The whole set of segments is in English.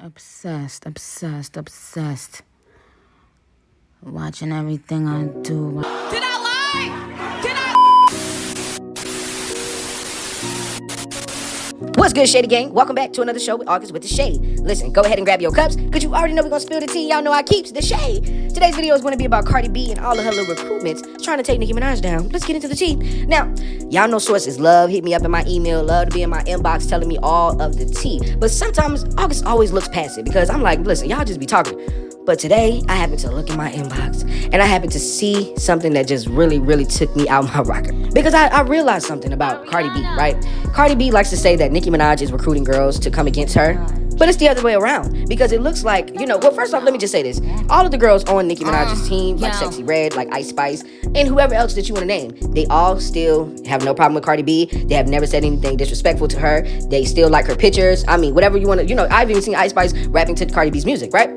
Obsessed, obsessed, obsessed. Watching everything I do. Did I lie? Did I? What's good, Shady Gang? Welcome back to another show with August with the Shade. Listen, go ahead and grab your cups, because you already know we're going to spill the tea. Y'all know I keeps the shade. Today's video is going to be about Cardi B and all of her little recruitments trying to take Nicki Minaj down. Let's get into the tea. Now, y'all know sources love hit me up in my email, love to be in my inbox telling me all of the tea. But sometimes August always looks past it, because I'm like, listen, y'all just be talking. But today, I happened to look in my inbox, and I happened to see something that just really took me out my rocker. Because I realized something about Cardi B, right? Cardi B likes to say that Nicki Minaj is recruiting girls to come against her, but it's the other way around. Because it looks like, well, first off, let me just say this. All of the girls on Nicki Minaj's team, like Sexy Red, like Ice Spice, and whoever else that you want to name, they all still have no problem with Cardi B. They have never said anything disrespectful to her. They still like her pictures. I mean, whatever you want to, I've even seen Ice Spice rapping to Cardi B's music, right?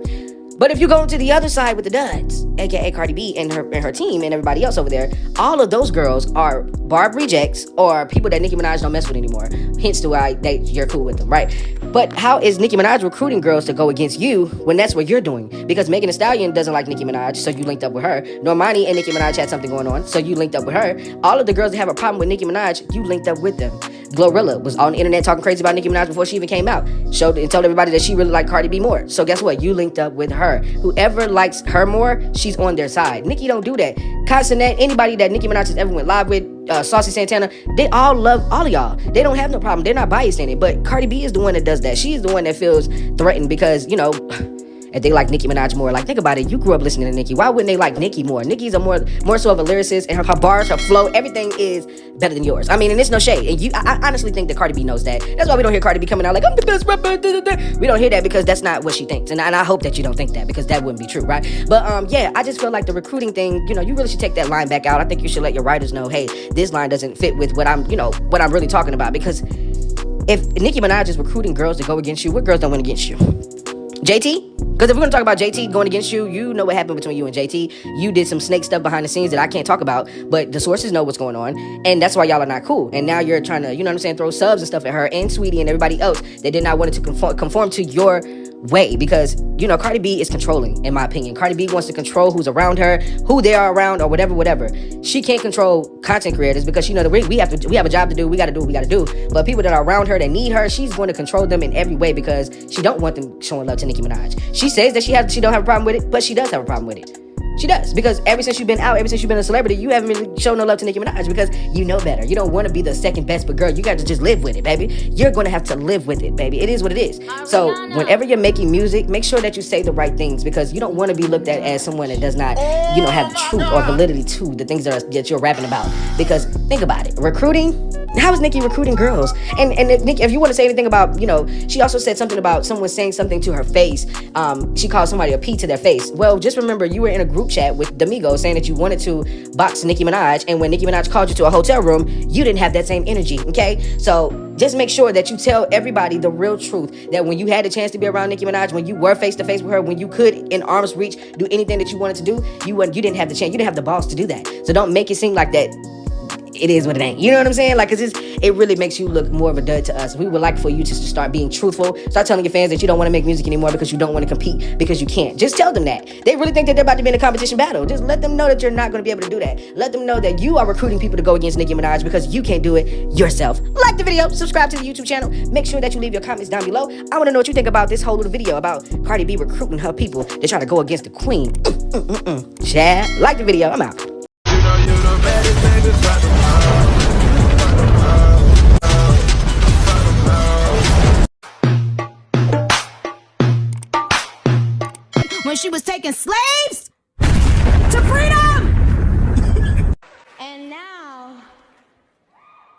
But if you go to the other side with the duds, aka Cardi B and her team and everybody else over there, all of those girls are Barb rejects or people that Nicki Minaj don't mess with anymore. Hence to why you're cool with them, right? But how is Nicki Minaj recruiting girls to go against you when that's what you're doing? Because Megan Thee Stallion doesn't like Nicki Minaj, so you linked up with her. Normani and Nicki Minaj had something going on, so you linked up with her. All of the girls that have a problem with Nicki Minaj, you linked up with them. Glorilla was on the internet talking crazy about Nicki Minaj before she even came out. Showed and told everybody that she really liked Cardi B more. So guess what? You linked up with her. Whoever likes her more, she's on their side. Nicki don't do that. Consonant, anybody that Nicki Minaj has ever went live with, Saucy Santana, they all love all of y'all. They don't have no problem. They're not biased in it. But Cardi B is the one that does that. She's the one that feels threatened because, if they like Nicki Minaj more. Like, think about it. You grew up listening to Nicki. Why wouldn't they like Nicki more? Nicki's a more so of a lyricist, and her bars, her flow, everything is better than yours. I mean, and it's no shade. And I honestly think that Cardi B knows that. That's why we don't hear Cardi B coming out like, I'm the best rapper. We don't hear that because that's not what she thinks. And I hope that you don't think that, because that wouldn't be true, right? But yeah, I just feel like the recruiting thing, you really should take that line back out. I think you should let your writers know, hey, this line doesn't fit with what I'm really talking about. Because if Nicki Minaj is recruiting girls to go against you, what girls don't win against you? JT? Because if we're going to talk about JT going against you, you know what happened between you and JT. You did some snake stuff behind the scenes that I can't talk about, but the sources know what's going on, and that's why y'all are not cool. And now you're trying to, throw subs and stuff at her and Sweetie and everybody else that did not want it to conform to your way. Because, Cardi B is controlling, in my opinion. Cardi B wants to control who's around her, who they are around, or whatever. She can't control content creators because, we have a job to do. We got to do what we got to do. But people that are around her, that need her, she's going to control them in every way because she don't want them showing love to Nicki Minaj. She says that she don't have a problem with it, but she does have a problem with it. She does, because ever since you've been out, ever since you've been a celebrity, you haven't really shown no love to Nicki Minaj because you know better. You don't want to be the second best, but girl, you got to just live with it, baby. You're going to have to live with it, baby. It is what it is. So whenever you're making music, make sure that you say the right things, because you don't want to be looked at as someone that does not, have truth or validity to the things that you're rapping about. Because think about it, recruiting. How is Nicki recruiting girls? And Nicki, if you want to say anything about, she also said something about someone saying something to her face. She called somebody a P to their face. Well, just remember, you were in a group chat with D'Amigo saying that you wanted to box Nicki Minaj, and when Nicki Minaj called you to a hotel room, you didn't have that same energy, okay? So just make sure that you tell everybody the real truth, that when you had the chance to be around Nicki Minaj, when you were face to face with her, when you could, in arm's reach, do anything that you wanted to do, you didn't have the chance, you didn't have the balls to do that. So don't make it seem like that it is what it ain't. You know what I'm saying? Like, it really makes you look more of a dud to us. We would like for you to start being truthful. Start telling your fans that you don't want to make music anymore because you don't want to compete, because you can't. Just tell them that. They really think that they're about to be in a competition battle. Just let them know that you're not going to be able to do that. Let them know that you are recruiting people to go against Nicki Minaj because you can't do it yourself. Like the video, subscribe to the YouTube channel. Make sure that you leave your comments down below. I want to know what you think about this whole little video about Cardi B recruiting her people to try to go against the queen. Chad, like the video. I'm out. When she was taking slaves to freedom.